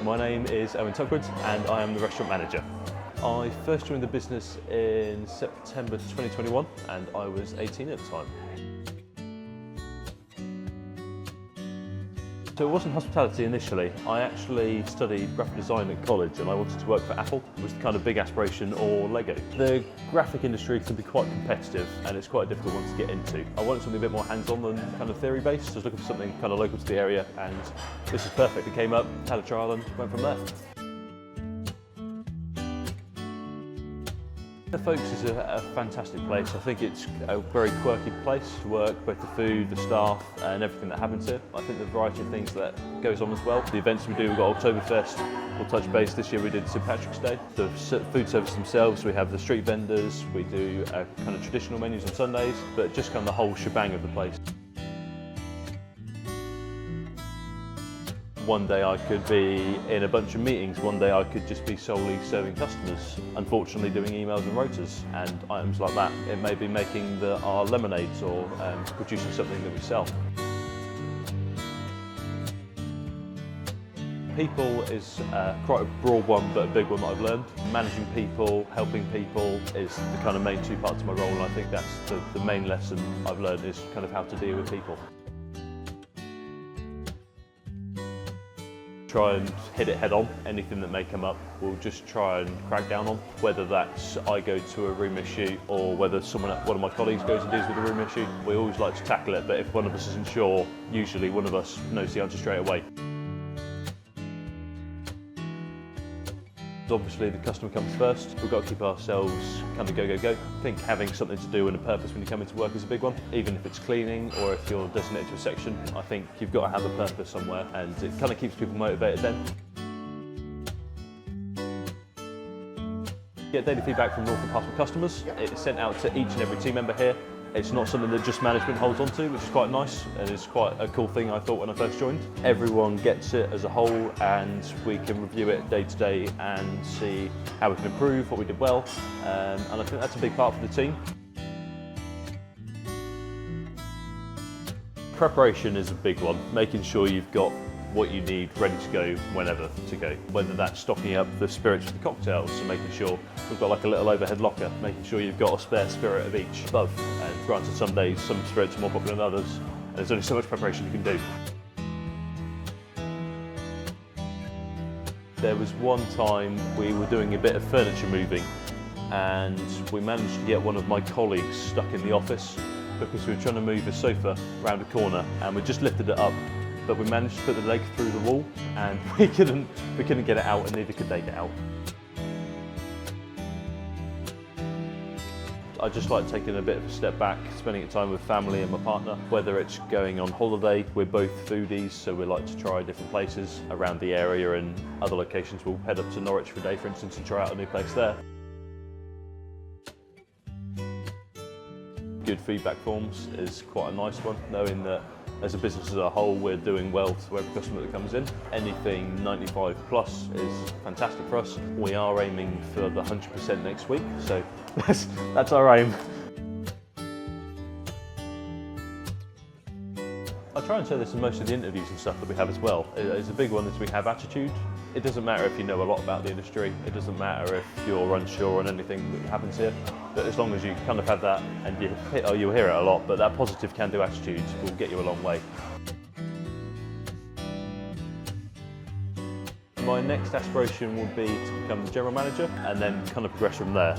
My name is Owen and I am the restaurant manager. I first joined the business in September 2021 and I was 18 at the time. So it wasn't hospitality initially. I actually studied graphic design at college and I wanted to work for Apple. It was the kind of big aspiration, or Lego. The graphic industry can be quite competitive and it's quite a difficult one to get into. I wanted something a bit more hands-on than kind of theory-based. I was looking for something kind of local to the area and this is perfect. It came up, had a trial and went from there. The Ffolkes is a fantastic place. I think it's a very quirky place to work, both the food, the staff and everything that happens here. I think the variety of things that goes on as well. The events we do, we've got Oktoberfest, we'll touch base. This year we did St Patrick's Day. The food service themselves, we have the street vendors, we do kind of traditional menus on Sundays, but just kind of the whole shebang of the place. One day I could be in a bunch of meetings, one day I could just be solely serving customers. Unfortunately doing emails and rotas and items like that. It may be making our lemonades or producing something that we sell. People is quite a broad one but a big one that I've learned. Managing people, helping people is the kind of main two parts of my role, and I think that's the main lesson I've learned is kind of how to deal with people. Try and hit it head on. Anything that may come up, we'll just try and crack down on. Whether that's I go to a room issue or whether one of my colleagues goes and deals with a room issue, we always like to tackle it, but if one of us isn't sure, usually one of us knows the answer straight away. Obviously the customer comes first. We've got to keep ourselves kind of go. I think having something to do and a purpose when you come into work is a big one. Even if it's cleaning or if you're designated to a section, I think you've got to have a purpose somewhere and it kind of keeps people motivated then. Get daily feedback from North and Parcel customers. It's sent out to each and every team member here. It's not something that just management holds on to, which is quite nice, and it's quite a cool thing I thought when I first joined. Everyone gets it as a whole and we can review it day to day and see how we can improve, what we did well, and I think that's a big part for the team. Preparation is a big one, making sure you've got what you need ready to go whenever to go. Whether that's stocking up the spirits for the cocktails, so making sure we've got like a little overhead locker, making sure you've got a spare spirit of each above. And granted, some days some spirits are more popular than others, and there's only so much preparation you can do. There was one time we were doing a bit of furniture moving and we managed to get one of my colleagues stuck in the office because we were trying to move a sofa around a corner and we just lifted it up. But we managed to put the leg through the wall and we couldn't get it out and neither could they get out. I just like taking a bit of a step back, spending time with family and my partner. Whether it's going on holiday, we're both foodies, so we like to try different places around the area and other locations. We'll head up to Norwich for a day, for instance, and try out a new place there. Good feedback forms is quite a nice one, knowing that as a business as a whole we're doing well to every customer that comes in. Anything 95 plus is fantastic for us. We are aiming for the 100% next week, so that's our aim. I try and say this in most of the interviews and stuff that we have as well. It's a big one is we have attitude. It doesn't matter if you know a lot about the industry, it doesn't matter if you're unsure on anything that happens here, but as long as you kind of have that, and you'll hear it a lot, but that positive can-do attitude will get you a long way. My next aspiration would be to become the general manager and then kind of progress from there.